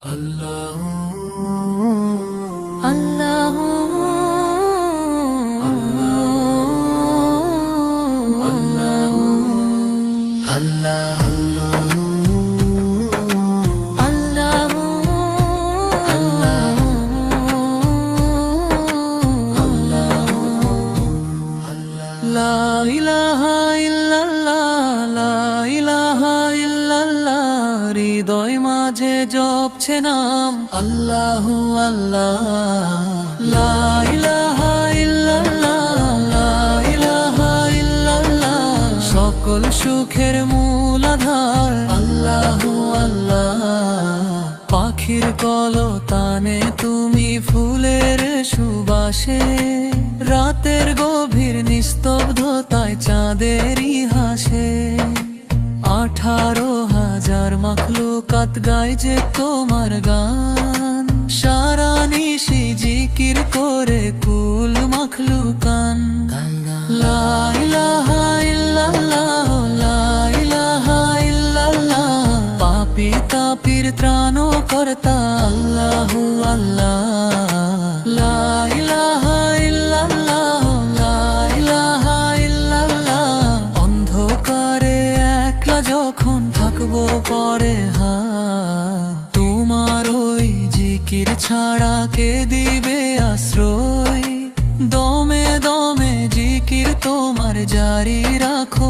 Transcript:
আল্লাহ আল্লাহ আল্লাহ আল্লাহ আল্লাহ লা ইলাহা ইল্লাল্লাহ লা ইলাহা ইল্লাল্লাহ হৃদয় মাঝে জপছে নাম আল্লাহু আল্লাহ লা ইলাহা ইল্লাল্লাহ লা ইলাহা ইল্লাল্লাহ সকল সুখের মূল আধার আল্লাহু আল্লাহ পাখির কলতানে তুমি ফুলের সুবাসে রাতের গভীর নিস্তব্ধতায় চাঁদেরই হাসে 18,000 মাখলুকাত গায় যে তোমার গান সারা নিশি জিকির করে কুল মাখলুকান লা ইলাহা ইল্লাল্লাহ লা ইলাহা ইল্লাল্লাহ পাপী তাপির ত্রাণকর্তা আল্লাহু আল্লাহ লা ইলাহা ইল্লাল্লাহ লা ইলাহা ইল্লাল্লাহ অন্ধকারে একলা যখন থাকবো পরে তোমার ওই জিকির ছাড়া কে দিবে আশ্রয় দমে দমে জিকির তোমার জারি রাখো